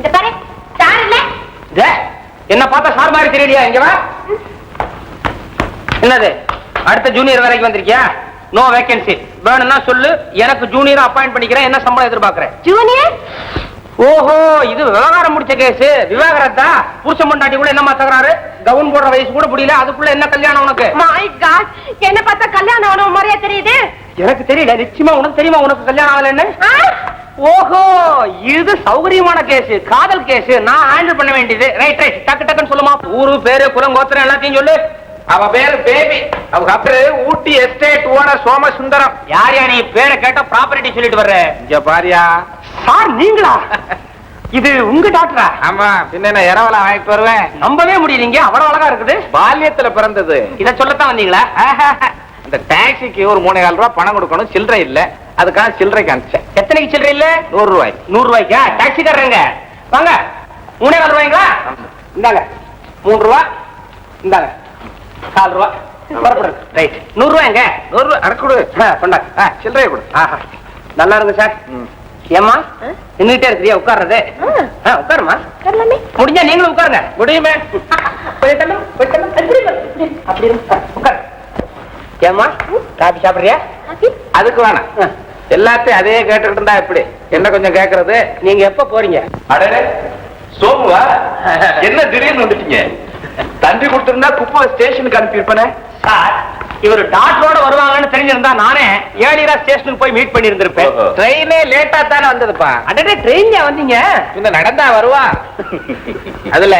இந்த பாரு சார் இல்ல. என்ன பார்த்தா சார் மாதிரி தெரியலையா? இங்க வா. என்னது அடுத்த ஜூனியர் வரைக்கும் வந்திருக்கியா? No vacancy. வேணும்னா சொல்லு, எனக்கு ஜூனியர் அப்பாயிண்ட் பண்ணிக்கிறேன். என்ன சம்பளம் எதிர்பார்க்கிறேன்? ஜூனியர்? ஓஹோ, இது விவகாரம் முடிச்ச கேஸ். விவாகரத்தா? புருஷன் பொண்டாட்டி கூட என்னமா தகராறு? கவுன் போடுற வயசு கூட முடியல, அதுக்குள்ள என்ன கல்யாணம் உனக்கு? மை காட், என்ன பார்த்தா கல்யாணம் ஆன மாதிரியா தெரியுது. எனக்கு தெரியல. நிச்சயமா உனக்கு தெரியுமா உனக்கு கல்யாணம் ஆகலன்னு? ஓஹோ, இது சௌகரியமான கேஸ், காதல் கேஸ். நான் ஹேண்டில் பண்ண வேண்டியது. ரைட் ரைட், டக்கு டக்குன்னு சொல்லுமா. ஊரு பேரு குலம் கோத்திரம் எல்லாத்தையும் சொல்லு. அவ பேரு பேபி. அவங்க பேரு ஊட்டி எஸ்டேட் ஓனர் சோமசுந்தரம். யார் யா நீ? பேரை கேட்ட ப்ராப்பர்ட்டி சொல்லிட்டு வர்ற. இங்க பாரியா. சார் நீங்களா? இது உங்க டாக்டரா? ஆமா, பின்ன இரவலாம் வாங்கிட்டு வருவேன். நம்பவே முடியலீங்க, அவ்வளவு அழகா இருக்குது. பால்யத்துல பிறந்தது. இத சொல்லத்தான் வந்தீங்களா? இந்த டாக்ஸிக்கு ஒரு 3,000 ரூபாய் பணம் கொடுக்கணும், சில்லறை இல்ல. அதுக்காக சில்லறை காமிச்சேன். எத்தனைக்கு சில்லறை இல்ல? 100 ரூபாய். 100 ரூபாய்க்கா? டாக்ஸிக்காரங்க வாங்க. 3,000 ரூபாய்ங்களா? இந்தாங்க 3 ரூபாய். இந்தாங்க 4 ரூபாய். ரைட். 100 ரூபாய்ங்க. 100 ரூபாய் அடக்குடு. கொண்டாங்க. சில்லறையை கொடு. நல்லா இருங்க சார். ஏமா நின்னுட்டே இருக்கிறியா? உட்கார்றது. உட்காருமா. முடிஞ்சா நீங்களும் உட்காருங்க. முடியுமே. அப்படி உட்காரு. ஏமா காபி சாப்பிடுறியா? அதுக்கு வேணாம். எல்லாத்தையும் அதே கேட்டுக்கிட்டு இருந்தா எப்படி? என்ன கொஞ்சம் கேக்குறது? நீங்க எப்ப போறீங்க? அடே சோமுவா, என்ன திடீர்னு வந்துட்டீங்க? தந்தி கொடுத்திருந்தா குப்பை ஸ்டேஷனுக்கு அனுப்பியிருப்பேனே. சார், இவர் டாக்டரோட வருவாங்கன்னு தெரிஞ்சிருந்தா நானே ஏழியரா ஸ்டேஷனுக்கு போய் மீட் பண்ணிருந்திருப்பேன். ட்ரெயினே லேட்டா தானே வந்ததுப்பா. அடடே, ட்ரெயின்ல வந்தீங்க? இன்னும் நடந்தா வருவா. அதுல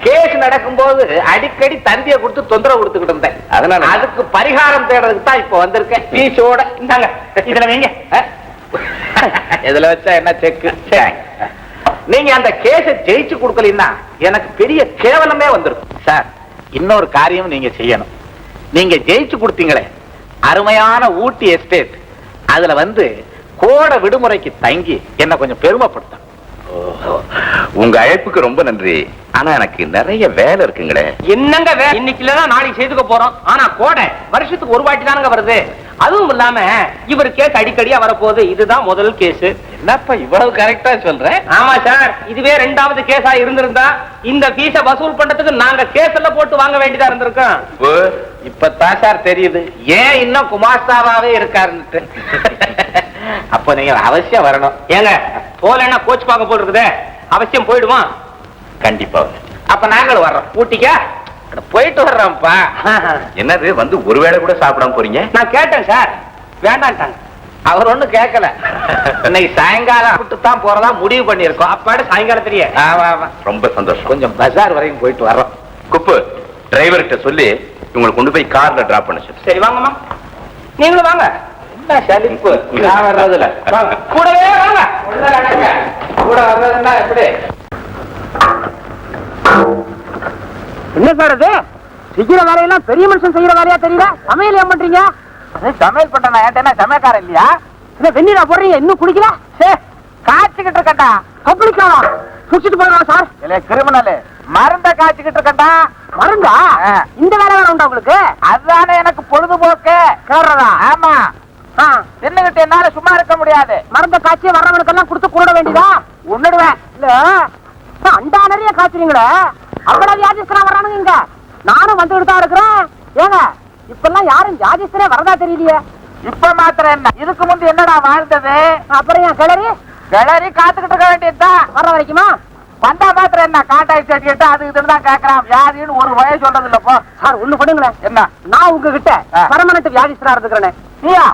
கேஸ் நடக்கும்போது அடிக்கடி தந்தியை கொடுத்து தொந்தரவு கொடுத்துக்கிட்டு இருந்தேன். அதனால அதுக்கு பரிகாரம் தேடுறதுக்கு தான் இப்ப வந்திருக்கேன். பீஸோட. இந்தாங்க, இதுல வைங்க. இதுல வச்சா என்ன செக்கு? நீங்க அந்த கேஸ ஜெயிச்சு கொடுக்கலன்னா எனக்கு பெரிய கேவலமே வந்திருக்கும். சார், இன்னொரு காரியம் நீங்க செய்யணும். நீங்க ஜெயிச்சு கொடுத்தீங்களே அருமையான ஊட்டி எஸ்டேட், அதுல வந்து கோடை விடுமுறைக்கு தங்கி என்ன கொஞ்சம் பெருமைப்படுத்த. உங்க அழைப்புக்கு ரொம்ப நன்றி. ஆனா எனக்கு நிறைய வேலை இருக்குங்களே. என்னங்க வேலை? இன்னைக்கு இல்லதான் நாளைக்கு செய்துக்க போறோம். ஆனா கோடை வருஷத்துக்கு ஒரு வாட்டி தானங்க வருது. அதுவும் இல்லாம இவர் கேஸ் அடிக்கடியா வரப்போகுது. இதுதான் முதல் கேஸ். என்னப்பா இவ்வளவு கரெக்டா சொல்றேன்? ஆமா சார், இதுவே 2வது கேஸா இருந்திருந்தா இந்த ஃபீஸ வசூல் பண்றதுக்கு நாங்க கேஸ் எல்லாம் போட்டு வாங்க வேண்டியதா இருந்திருக்கோம். இப்பதான் சார் தெரியுது ஏன் இன்னும் குமாஸ்தாவாவே இருக்காருன்னு. அப்ப நீங்க அவசியம் வரணும். ஏங்க போலன்னா கோச் பார்க்க போல் இருக்குதே. அவசியம் போயிடுவான். கண்டிப்பா. அப்ப நாங்களும் வர்றோம். ஊட்டிக்கா போயிட்டு வர்றோம்ப்பா. என்னது வந்து ஒருவேளை கூட சாப்பிடாம போறீங்க? நான் கேட்டேன் சார், வேண்டான்ட்டாங்க. அவர் ஒண்ணும் கேட்கல. இன்னைக்கு சாயங்காலம் விட்டு தான் போறதா முடிவு பண்ணிருக்கோம். அப்பாடு சாயங்காலத்திலேயே. ஆமா ஆமா, ரொம்ப சந்தோஷம். கொஞ்சம் பஜார் வரைக்கும் போயிட்டு வர்றோம். குப்பு, டிரைவர்கிட்ட சொல்லி உங்களை கொண்டு போய் கார்ல டிராப் பண்ண சொல்லு. சரி வாங்கம்மா, நீங்களும் வாங்க. என்ன சலிப்பு நான் வர்றதுல. கூடவே வாங்க. கூட வர்றதுன்னா எப்படி? என்ன சார் இது? செய்யற வேலையெல்லாம் பெரிய மனுஷன் செய்யற வேலையா தெரியல. சமையல் ஏன் பண்றீங்க? சமையல் பண்ற நான் ஏன் சமையக்காரன் இல்லையா? வெந்நீரா போடுறீங்க? இன்னும் குடிக்கல? காய்ச்சிக்கிட்டு இருக்கட்டா. பப்ளிக்காவா? குடிச்சிட்டு போயிடலாம் சார். இல்ல கிரிமினல் மருந்த காய்ச்சிக்கிட்டு இருக்கட்டா. மருந்தா? இந்த வேலை வேலை உண்டா உங்களுக்கு? அதுதானே எனக்கு பொழுதுபோக்கு. கேடுறதா? ஆமா, தின்னுகிட்டு என்னால சும்மா இருக்க முடியாது. மருந்த காய்ச்சி வர்றவனுக்கெல்லாம் கொடுத்து கூட வேண்டியதா? உன்னிடுவேன். இல்ல அண்டா நிறைய காய்ச்சுறீங்களே, அவ்வளவு வியாதிஸ்தரா வர்றானுங்க இங்க. நானும் வந்துகிட்டு தான் இருக்கிறேன். ஏங்க இப்பெல்லாம் யாரும் வியாதிஸ்தரே வரதா தெரியலையே. இப்ப மாத்திரம் என்ன, இதுக்கு முந்தி என்னடா வாழ்ந்தது? அப்புறம் ஏன் கிளறி கிளறி காத்துக்கிட்டு இருக்க வேண்டியதுதான். வர்ற வரைக்குமா? வந்தா மாத்திரம் என்ன, கான்டாக்ட் சர்டிபிகேட் அது இதுன்னு தான் கேட்கறான். வியாதின்னு ஒரு வய சொல்றது இல்லப்போ. சார் ஒண்ணு பண்ணுங்களேன். என்ன? நான் உங்ககிட்ட பர்மனன்ட் வியாதிஸ்தரா இருந்துக்கிறேன். நீயா?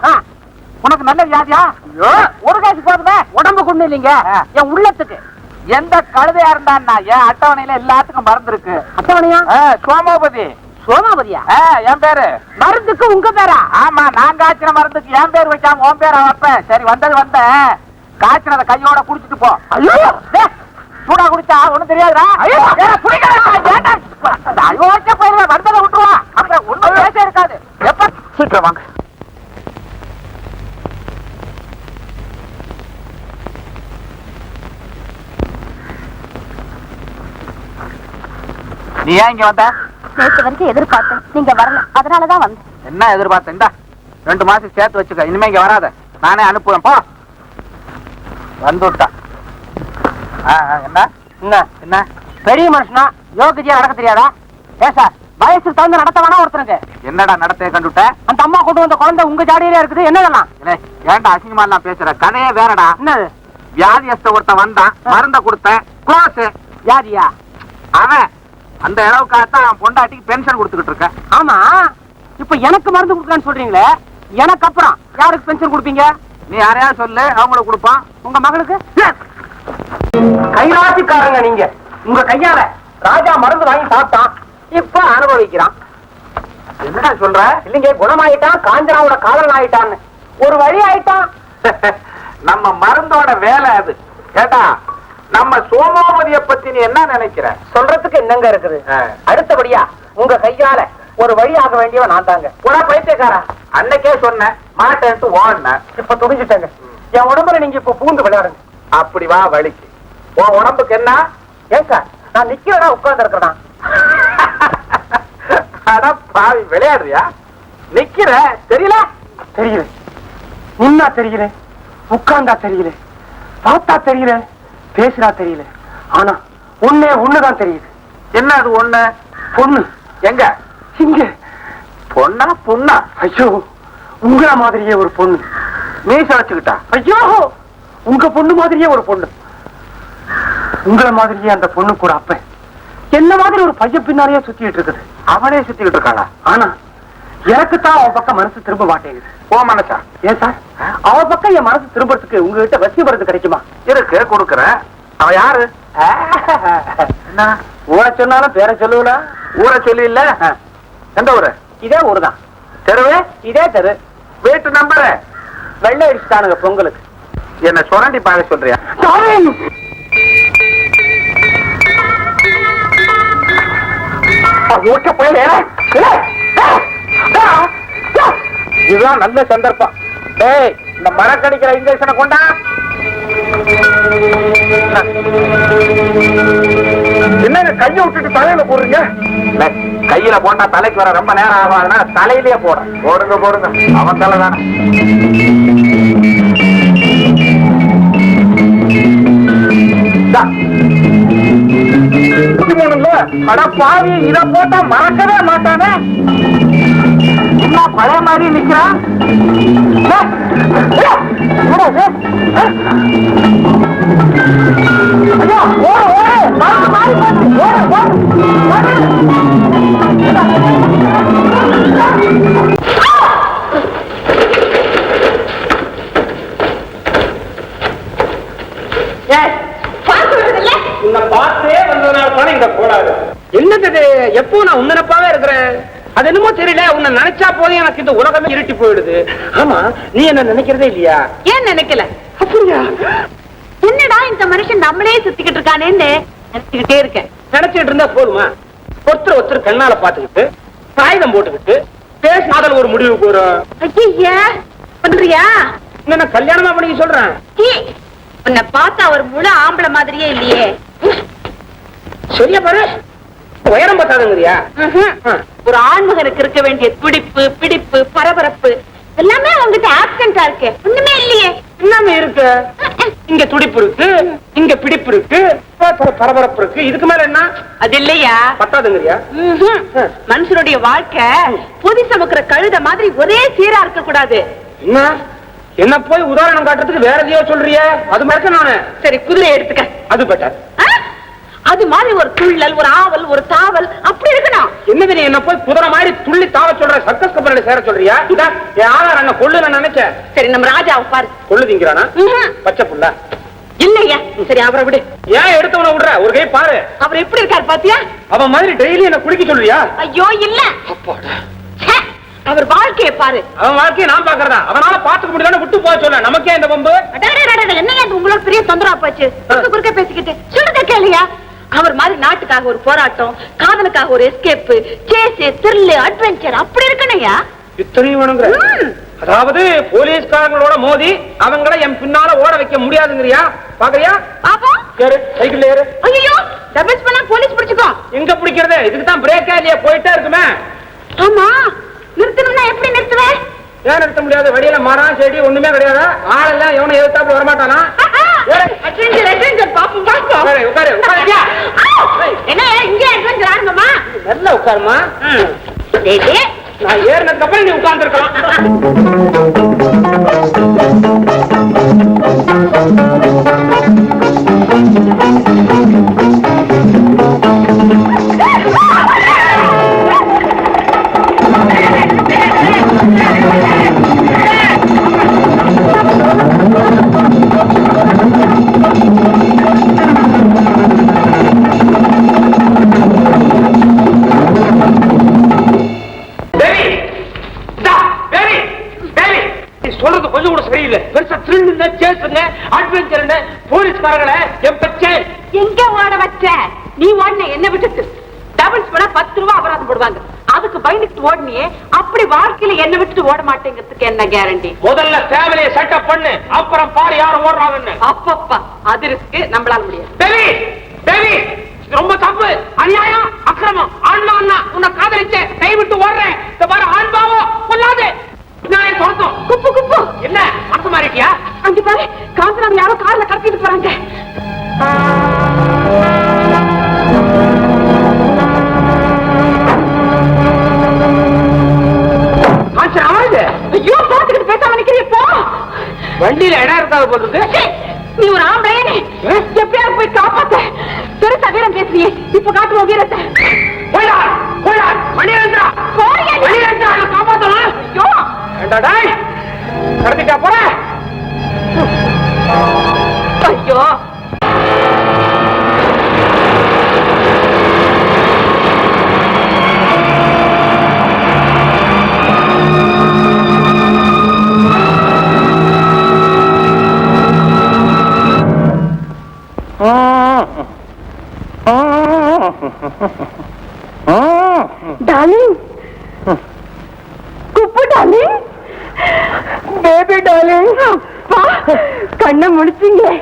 உனக்கு நல்ல வியாதியா? ஒரு காசு போதுமே. உடம்பு கொண்டு இல்லைங்க, என் உள்ளத்துக்கு. எந்த கழுதையா இருந்தான்னா என் அட்டவணையில எல்லாத்துக்கும் மருந்து இருக்கு. அட்டவணையா? சோமோபதி. சோமாபதியா? என் பேரு. மருந்துக்கு உங்க பேரா? ஆமா, நான் காய்ச்சின மருந்துக்கு என் பேர் வைக்காம உன் பேரை வைப்பேன். சரி வந்தது வந்த, காய்ச்சினத கையோட குடிச்சிட்டு போ. ஐயோ சூடா குடிச்சா ஒண்ணும் தெரியாதுடா. அயோக்கிய போயிருவா, வந்ததை விட்டுருவா. அப்புறம் ஒண்ணும் பேச இருக்காது. எப்ப சீக்கிரம் வாங்க. நீ ஏன் இங்க வந்த? நேற்று வரைக்கும் எதிர்பார்த்தேன், நீங்க வரல, அதனாலதான் வந்தேன். என்ன எதிர்பார்த்தேன்? இந்தா 2 மாசம் சேர்த்து வச்சுக்க. இனிமே இங்க வராத, நானே அனுப்புவேன். போ. வந்துட்டா என்ன என்ன என்ன பெரிய மனுஷனா யோகிஜியா நடக்க தெரியாதா? ஏசா வயசுக்கு தகுந்த நடத்த வேணா ஒருத்தனுக்கு. என்னடா நடத்தைய கண்டுட்ட? அந்த அம்மா கொண்டு வந்த குழந்தை உங்க ஜாடியிலே இருக்குது. என்னதெல்லாம் ஏன்டா அசிங்கமா எல்லாம் பேசுற? கதையே வேறடா. என்னது? வியாதியஸ்த ஒருத்தன் வந்தான், மருந்த கொடுத்தேன், க்ளோஸ். வியாதியா? அவன் அந்த அளவுக்காகத்தான் அவன் பொண்டாட்டிக்கு பென்ஷன் கொடுத்துக்கிட்டு இருக்க. ஆமா, இப்ப எனக்கு மருந்து கொடுக்கலான்னு சொல்றீங்களே, எனக்கு அப்புறம் யாருக்கு பென்ஷன் கொடுப்பீங்க? நீ யாரையாவது சொல்லு, அவங்களுக்கு கொடுப்பான். உங்க மகளுக்கு? கைராசிக்காரங்க நீங்க. உங்க கையால ராஜா மருந்து வாங்கி சாப்பிட்டான், இப்ப அனுபவிக்கிறான். என்னடா சொல்ற? இல்லைங்க, குணமாயிட்டான், காஞ்சனாவோட காதலன் ஆயிட்டான்னு ஒரு வழி ஆயிட்டான். நம்ம மருந்தோட வேலை அது. கேட்டா நம்ம சோமாவதிய பத்தி நீ என்ன நினைக்கிற? சொல்றதுக்கு என்னங்க இருக்குது? அடுத்தபடியா உங்க கையால ஒரு வழி ஆக வேண்டியவன் நான் தாங்க. உன பைத்தியக்காரா, அன்னைக்கே சொன்னேன் மாட்டேன்ட்டு ஓடுன. இப்ப துணிஞ்சிட்டேங்க. என் உடம்புல நீங்க இப்ப பூந்து விளையாடுங்க. அப்படி வா வலிக்கு. உன் உடம்புக்கு என்ன? ஏன் சார், நான் நிக்கிறதா உட்கார்ந்து இருக்கிறேன்? அட பாவி, விளையாடுறியா? நிக்கிற தெரியல? தெரியல. நின்னா தெரியல, உட்கார்ந்தா தெரியல, பார்த்தா தெரியல, பேசுறா தெரியல. ஆனா ஒண்ணுதான் தெரியுது. என்ன அது ஒண்ணு? பொண்ணு. எங்க? இங்க. பொண்ணா பொண்ணா? ஐயோ, உங்கள மாதிரியே ஒரு பொண்ணு. மீச வச்சுக்கிட்டா? ஐயோ, உங்க பொண்ணு மாதிரியே ஒரு பொண்ணு. உங்களை மாதிரியே அந்த பொண்ணு கூட அப்ப என்ன மாதிரி ஒரு பையன் பின்னாலேயே சுத்திட்டு இருக்குது. அவனே சுத்திக்கிட்டு இருக்கானா? ஆனா எனக்குத்தான் அவன் பக்கம் மனசு திரும்ப மாட்டேங்குது. ஓ மனசா? ஏன் சார், அவன் பக்கம் என் மனசு திரும்பறதுக்கு உங்ககிட்ட வசி மருந்து கிடைக்குமா? இருக்கு, கொடுக்கறேன். அவன் யாரு? என்ன ஊரை சொன்னாலும் பேரை சொல்லுவா? ஊரை சொல்லி இல்ல. எந்த ஊரு? இதே ஊருதான். தெருவு? இதே தெரு. வீட்டு நம்பரு? வெள்ளை அடிச்சுட்டானுங்க பொங்கலுக்கு. என்ன சுரண்டி பார்க்க சொல்றியா? இதுதான் நல்ல சந்தர்ப்பம். ஏய், இந்த மரக்கடிக்கிற இன்ஜெக்ஷனை கொண்டா. என்னங்க கையை விட்டுட்டு தலையில போடுறீங்க? கையில போட்டா தலைக்கு வர ரொம்ப நேரம் ஆகும், அதனால தலையிலேயே போடுறேன். போடுங்க போடுங்க, அவன் தலை தானே. அட பாவி, இத போட்டா மறக்கவே மாட்டானே. என்ன பழைய மாதிரி நிக்கிறான்? என்னது? எப்போ நான் உன்னப்பாவே இருக்கிறேன். அது என்னமோ தெரியல, உன்னை நினைச்சா போதும் எனக்கு இந்த உலகமே இருட்டி போயிடுது. ஆமா, நீ என்ன நினைக்கிறதே இல்லையா? ஏன் நினைக்கல? அப்படியா? என்னடா இந்த மனுஷன் நம்மளே சுத்திக்கிட்டு இருக்கானேன்னு நினைச்சுக்கிட்டே இருக்கேன். நினைச்சுக்கிட்டு இருந்தா போதுமா? ஒருத்தர் கண்ணால பாத்துக்கிட்டு காகிதம் போட்டுக்கிட்டு பேசினாதல் ஒரு முடிவுக்கு வரும். ஐயா பண்றியா? என்ன கல்யாணமா பண்ணி சொல்றேன்? உன்னை பார்த்தா ஒரு முழு ஆம்பளை மாதிரியே இல்லையே. சரியா பாரு, உயரம் பார்த்தாதுங்கறியா? ஒரு ஆண்மகனுக்கு இருக்க வேண்டிய துடிப்பு, பிடிப்பு, பரபரப்பு எல்லாமே உங்ககிட்ட ஆப்சென்டா இருக்கு. ஒண்ணுமே இல்லையே. எல்லாமே இருக்கு. இங்க துடிப்பு இருக்கு, இங்க பிடிப்பு இருக்கு, பரபரப்பு இருக்கு. இதுக்கு மேல என்ன? அது இல்லையா? பத்தாதுங்கறியா? மனுஷனுடைய வாழ்க்கை பொதி சமக்கிற கழுத மாதிரி ஒரே சீரா இருக்க கூடாது. என்ன என்ன போய் உதாரணம் காட்டுறதுக்கு வேற எதையோ சொல்றிய? அது மாதிரி நானு. சரி, குதிரை எடுத்துக்க. அது பெட்டர். அது மாதிரி ஒரு துள்ளல், ஒரு ஆவல், ஒரு தாவல் அப்படி இருக்கணும். என்னது நீ என்ன போய் குதிரை மாதிரி துள்ளி தாவ சொல்ற? சர்க்கஸ் கம்பெனில சேர சொல்றியா? யாரும் என்ன கொள்ளு நான் நினைச்சேன். சரி, நம்ம ராஜாவை பாரு. கொள்ளுதிங்கிறானா? பச்சை புள்ள இல்லையா? சரி, அவரை விடு. ஏன் எடுத்தவன விடுற? ஒரு கை பாரு. அவர் எப்படி இருக்காரு பாத்தியா? அவன் மாதிரி டெய்லி என்ன குளிக்க சொல்றியா? ஐயோ இல்ல, அவர் வாழ்க்கையை பாரு. அவன் வாழ்க்கையை நான் பாக்குறதா? அவனால பாத்துக்க முடியலன்னு விட்டு போக சொல்ல. நமக்கே இந்த பம்பு. என்ன உங்களோட பெரிய தொந்தரவா போச்சு? குறுக்க பேசிக்கிட்டு சொல்லுங்க கேளுயா. அவர் மாதிரி நாட்டுக்காக ஒரு போராட்டம், காதலுக்காக ஒரு எஸ்கேப், சேஸ், த்ரில், அட்வென்ச்சர் அப்படி இருக்கணையா? இத்தனையும் வேணுங்கிற? அதாவது போலீஸ்காரங்களோட மோதி அவங்கள என் பின்னால ஓட வைக்க முடியாதுங்கறியா? பாக்குறியா? பாப்பா ஏறு, சைக்கிள்ல ஏறு. ஐயோ, டபுள்ஸ் பண்ணா போலீஸ் பிடிச்சுக்கோ. எங்க பிடிக்கிறது? இதுக்கு தான் பிரேக்கா இல்லையா? போயிட்டே இருக்குமே. ஆமா, நிறுத்தணும்னா எப்படி நிறுத்துவே? ஏன் நிறுத்த முடியாது? வழியில மரம் செடி ஒண்ணுமே கிடையாது. ஆளெல்லாம் எவனை எதிர்த்தாப்புல வரமாட்டானா? அட்வென்ச்சர் பாப்போம் பாப்போம். உட்காரு உட்காரு உட்காருயா. என்ன இங்க அட்வென்ச்சர் ஆரம்பமா? நல்லா உட்காருமா. நான் ஏறினதுக்கு அப்புறம் நீ உட்கார்ந்து இருக்கலாம். சொல்றது கொஞ்சம் கூட சரியில்லை. பெருசா த்ரில்லுங்க, சேஸுங்க, அட்வென்ச்சர்ங்க, போலீஸ்காரங்கள என் பச்சை எங்க ஓட வச்ச? நீ ஓடின என்ன விட்டுட்டு டபுள்ஸ் பண்ணா 10 ரூபாய் அபராதம் போடுவாங்க. அதுக்கு பயந்துட்டு ஓடினியே, அப்படி வாழ்க்கையில என்ன விட்டுட்டு ஓட மாட்டேங்கிறதுக்கு என்ன கேரண்டி? முதல்ல ஃபேமிலியை செட்டப் பண்ணு, அப்புறம் பாரு யாரும் ஓடுறாங்கன்னு. அப்பப்பா அது இருக்கு, நம்மளால முடியாது. தேவி தேவி ரொம்ப தப்பு, அநியாயம், அக்கிரமம். ஆன்மா அண்ணா உன்னை காதலிச்ச கை விட்டு ஓடுறேன். இந்த பாரு ஆன்பாவோ கொள்ளாது. நான் சொல்றோம் குப்பு குப்பு என்ன மனசு மாறிட்டியா? அங்க பாரு, காஞ்சனா யாரோ கார்ல கடத்திட்டு போறாங்க. ஐயோ பாத்துக்கிட்டு பேசாம நிக்கிறீப்போ. வண்டியில இடம் இருக்காது போட்டுருக்கு. நீ ஒரு ஆம்பளை, எப்படியாவது போய் காப்பாத்த. பெருசா வீரம் பேசுறியே, இப்ப காட்டுவோம் வீரத்தை. காப்பாத்தலாம். கடத்திட்டா போற. ஐயோ டார்லிங், குப்பு டார்லிங், பேபி டார்லிங். அப்பா கண்ணை முடிச்சீங்களே.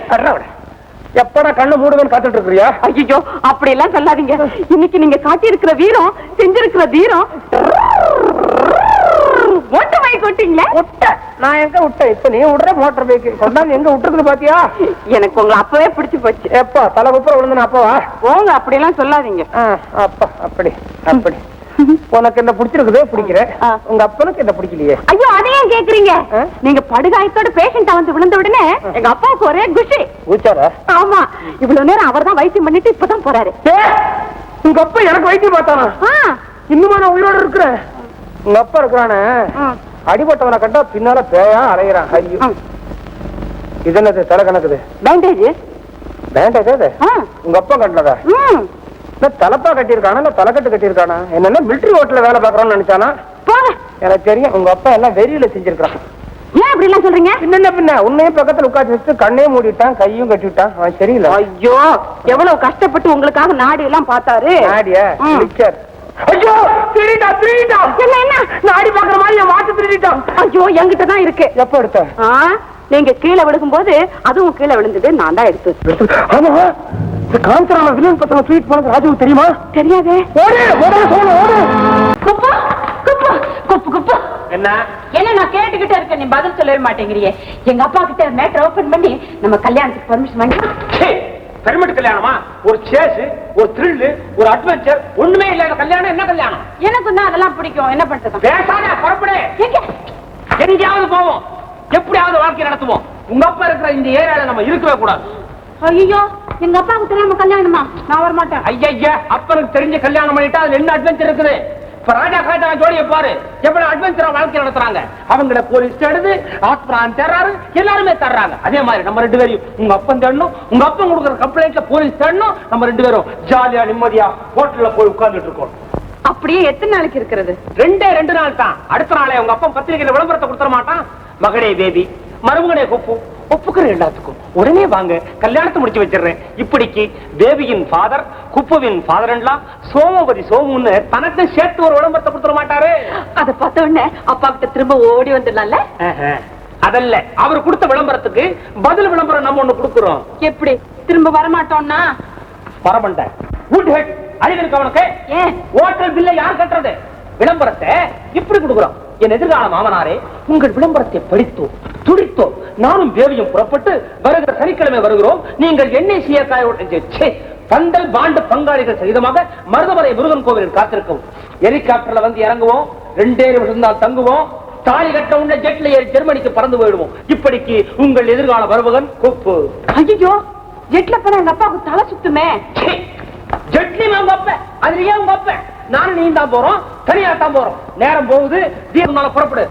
எப்படா கண்ணு மூடுவேன்னு காத்துட்டு இருக்கிறியா? ஐயோ அப்படி எல்லாம் சொல்லாதீங்க. இன்னைக்கு நீங்க காட்டி இருக்கிற வீரம், செஞ்சிருக்கிற வீரம். மோட்டர் பைக் விட்டீங்களே. நான் எங்க விட்டேன்? இப்ப நீ விடுற மோட்டர் பைக் கொண்டாந்து எங்க விட்டுருக்குன்னு பாத்தியா? எனக்கு உங்களை அப்பவே பிடிச்சு போச்சு. எப்பா தலை குப்புற விழுந்து அப்பவா? போங்க, அப்படி எல்லாம் சொல்லாதீங்க. அப்பா அப்படி அப்படி. உனக்கு என்ன பிடிச்சிருக்குதோ பிடிக்கிற, உங்க அப்பனுக்கு என்ன பிடிக்கலையே. ஐயோ அதையும் கேக்குறீங்க? நீங்க படுகாயத்தோட பேஷண்டா வந்து விழுந்த உடனே எங்க அப்பாவுக்கு ஒரே குஷி. ஊச்சாரா? ஆமா, இவ்வளவு நேரம் அவர் தான் வைத்தியம் பண்ணிட்டு இப்பதான் போறாரு. உங்க அப்பா எனக்கு வைத்தியம் பார்த்தானா? இன்னுமா நான் உயிரோட இருக்கிறேன். உங்க அப்பா இருக்கிறானே, அடிபட்டவனை கண்டா பின்னால பேயா அலைகிறான். ஐயோ இது என்னது தலை கணக்குது? பேண்டேஜ். பேண்டேஜ் அது உங்க அப்பா கண்டதா? தலப்பா கட்டியிருக்கானா இல்ல தலைக்கட்டு கட்டியிருக்கானா? என்னன்னா மிலிட்டரி ஹோட்டல்ல வேலை பாக்குறோம்னு நினைச்சானா? எனக்கு தெரியும் உங்க அப்பா எல்லாம் வெறியில செஞ்சிருக்கான். ஏன் அப்படி எல்லாம் சொல்றீங்க? பின்ன பின்ன உன்னையும் பக்கத்துல உட்காந்து வச்சு கண்ணையும் மூடிட்டான், கையும் கட்டிவிட்டான். அவன் சரியில்லை. ஐயோ எவ்வளவு கஷ்டப்பட்டு உங்களுக்காக நாடி எல்லாம் பார்த்தாரு. நாடியா? ஐயோ திருடிட்டா திருடிட்டா. என்ன என்ன நாடி பாக்குற மாதிரி என் வாட்டு திருடிட்டான். ஐயோ என்கிட்ட தான் இருக்கு. எப்ப எடுத்த? நீங்க கீழே விழுகும் போது அதுவும் கீழே விழுந்தது, நான் தான் எடுத்து. ஆமா, காஞ்சனால வில்லன் பசங்க ட்வீட் பண்ணது ராஜுவுக்கு தெரியுமா? தெரியாதே. ஓடு ஓடு சொல்லு ஓடு. குப்பு குப்பு குப்பு குப்பு. என்ன என்ன நான் கேட்டுக்கிட்டே இருக்கேன், நீ பதில் சொல்லவே மாட்டேங்கிறியே. எங்க அப்பா கிட்ட மேட்டர் ஓபன் பண்ணி நம்ம கல்யாணத்துக்கு பர்மிஷன் வாங்கி. பெருமட்டு கல்யாணமா? ஒரு சேஸ், ஒரு த்ரில், ஒரு அட்வென்ச்சர், ஒண்ணுமே இல்லாத கல்யாணம் என்ன கல்யாணம்? எனக்கு தான் அதெல்லாம் பிடிக்கும். என்ன பண்றது? பேசாத, புறப்படு. எங்கேயாவது போவோம், எப்படியாவது வாழ்க்கை நடத்துவோம். உங்க அப்பா இருக்கிற இந்த ஏரியால நம்ம இருக்கவே கூடாது. ஐயோ எங்க அப்பாவுக்கு தெரியாம கல்யாணமா? நான் வர மாட்டேன். ஐயா அப்பனுக்கு தெரிஞ்ச கல்யாணம் பண்ணிட்டா அதுல என்ன அட்வென்ச்சர் இருக்குது? இப்ப ராஜா காஜா ஜோடியை பாரு, எவ்வளவு அட்வென்ச்சரா வாழ்க்கை நடத்துறாங்க. அவங்கள போலீஸ் தேடுது, ஆஸ்பிரான் தேடுறாரு, எல்லாருமே தர்றாங்க. அதே மாதிரி நம்ம ரெண்டு பேரும் உங்க அப்பன் தேடணும், உங்க அப்பன் கொடுக்குற கம்ப்ளைண்ட்ல போலீஸ் தேடணும். நம்ம ரெண்டு பேரும் ஜாலியா நிம்மதியா ஹோட்டல்ல போய் உட்கார்ந்துட்டு இருக்கோம். அப்படியே எத்தனை நாளைக்கு இருக்கிறது? 2 நாள் தான். அடுத்த நாளே உங்க அப்பா பத்திரிகையில விளம்பரத்தை கொடுத்துட மாட்டான். மகனே பேபி, மருமகனே குப்பு, ஒப்புக்கிற எல்லாத்துக்கும் உடனே வாங்க, கல்யாணத்தை முடிச்சு வச்சிடுறேன். இப்படிக்கு தேவியின் ஃபாதர், குப்புவின் ஃபாதர்-இன்-லா, சோமபதி சோமுன்னு தனக்கு சேர்த்து ஒரு விளம்பரத்தை கொடுத்துட மாட்டாரு. அதை பார்த்த உடனே அப்பா கிட்ட திரும்ப ஓடி வந்துடலாம்ல? அதல்ல, அவர் கொடுத்த விளம்பரத்துக்கு பதில் விளம்பரம் நம்ம ஒண்ணு கொடுக்கிறோம். எப்படி திரும்ப வரமாட்டோம்னா? வரமண்ட குட் ஹெட் அழிவிற்கு அவனுக்கு ஹோட்டல் பில்ல யார் கட்டுறது? விளம்பரத்தை இப்படி கொடுக்குறோம். என் எதிர்கால மாமனாரே, உங்கள் விளம்பரத்தை படித்தோம், துடித்தோம். நானும் தேவியும் புறப்பட்டு வருகிற சனிக்கிழமை வருகிறோம். நீங்கள் NICA பந்தல் பாண்டு பங்காளிகள் சகிதமாக மருதமலை முருகன் கோவிலில் காத்திருக்கவும். ஹெலிகாப்டர்ல வந்து இறங்குவோம், 2 நிமிஷம் தான் தங்குவோம். தாலி கட்ட உள்ள ஜெட்ல ஏறி ஜெர்மனிக்கு பறந்து போயிடுவோம். இப்படிக்கு உங்கள் எதிர்கால வருவகன் கூப்பு. ஐயோ, ஜெட்ல போனா எங்க அப்பாவுக்கு தலை சுத்துமே. ஜெட்லி உங்க அப்ப, அதுலயே உங்க அப்ப. நானும் நீ தான் போறோம், தனியா தான் போறோம். நேரம் போகுது, தீர்மானம் புறப்படு.